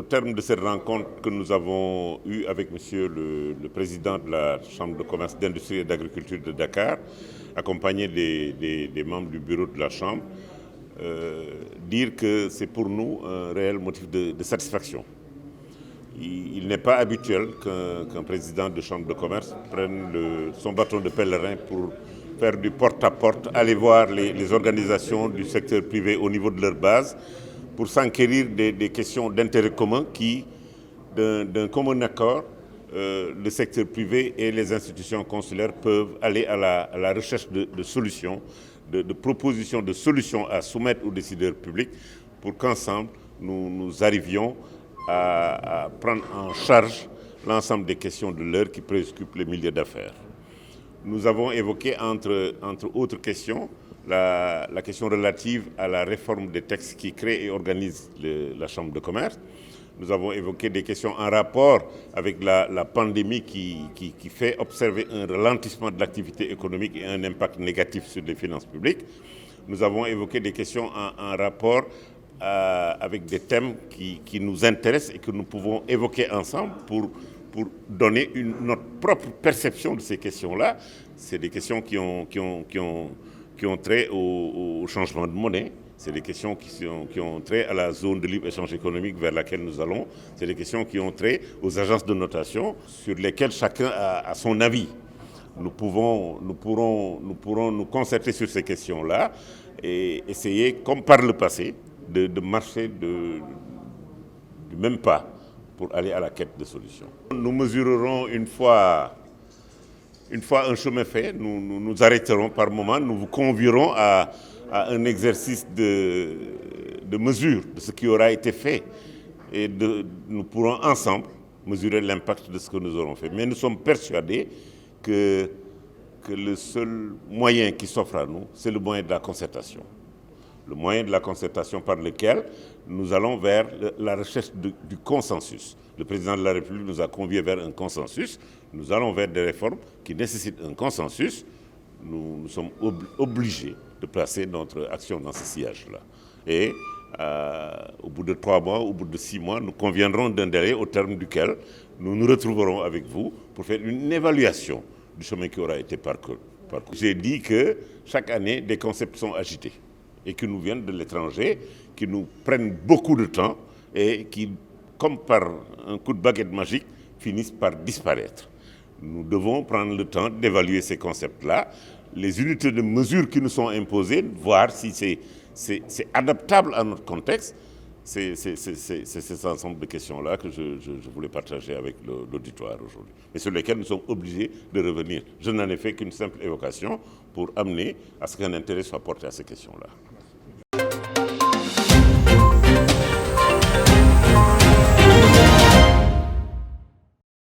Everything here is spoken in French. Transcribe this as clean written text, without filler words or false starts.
terme de cette rencontre que nous avons eue avec Monsieur le Président de la Chambre de commerce, d'industrie et d'agriculture de Dakar, accompagné des membres du bureau de la Chambre, dire que c'est pour nous un réel motif de satisfaction. Il n'est pas habituel qu'un président de chambre de commerce prenne son bâton de pèlerin pour faire du porte-à-porte, aller voir les organisations du secteur privé au niveau de leur base, pour s'enquérir des questions d'intérêt commun qui, d'un commun accord, le secteur privé et les institutions consulaires peuvent aller à la recherche de solutions, de propositions de solutions à soumettre aux décideurs publics pour qu'ensemble nous arrivions à prendre en charge l'ensemble des questions de l'heure qui préoccupent les milieux d'affaires. Nous avons évoqué, entre autres questions, la question relative à la réforme des textes qui créent et organisent la Chambre de commerce. Nous avons évoqué des questions en rapport avec la pandémie qui fait observer un ralentissement de l'activité économique et un impact négatif sur les finances publiques. Nous avons évoqué des questions en rapport avec des thèmes qui nous intéressent et que nous pouvons évoquer ensemble pour donner notre propre perception de ces questions-là. C'est des questions qui ont trait au changement de monnaie. C'est des questions qui ont trait à la zone de libre-échange économique vers laquelle nous allons. C'est des questions qui ont trait aux agences de notation sur lesquelles chacun a son avis. Nous pourrons nous concerter sur ces questions-là et essayer, comme par le passé, de marcher du même pas pour aller à la quête de solutions. Nous mesurerons une fois un chemin fait, nous arrêterons par moment, nous vous convierons à un exercice de mesure de ce qui aura été fait et nous pourrons ensemble mesurer l'impact de ce que nous aurons fait. Mais nous sommes persuadés que le seul moyen qui s'offre à nous, c'est le moyen de la concertation. Le moyen de la concertation par lequel nous allons vers la recherche du consensus. Le président de la République nous a conviés vers un consensus. Nous allons vers des réformes qui nécessitent un consensus. Nous sommes obligés de placer notre action dans ce sillage-là. Et au bout de 3 mois, au bout de 6 mois, nous conviendrons d'un délai au terme duquel nous nous retrouverons avec vous pour faire une évaluation du chemin qui aura été parcouru. J'ai dit que chaque année, des concepts sont agités et qui nous viennent de l'étranger, qui nous prennent beaucoup de temps et qui, comme par un coup de baguette magique, finissent par disparaître. Nous devons prendre le temps d'évaluer ces concepts-là, les unités de mesure qui nous sont imposées, voir si c'est adaptable à notre contexte. C'est cet ensemble de questions-là que je voulais partager avec l'auditoire aujourd'hui, et sur lesquelles nous sommes obligés de revenir. Je n'en ai fait qu'une simple évocation pour amener à ce qu'un intérêt soit porté à ces questions-là.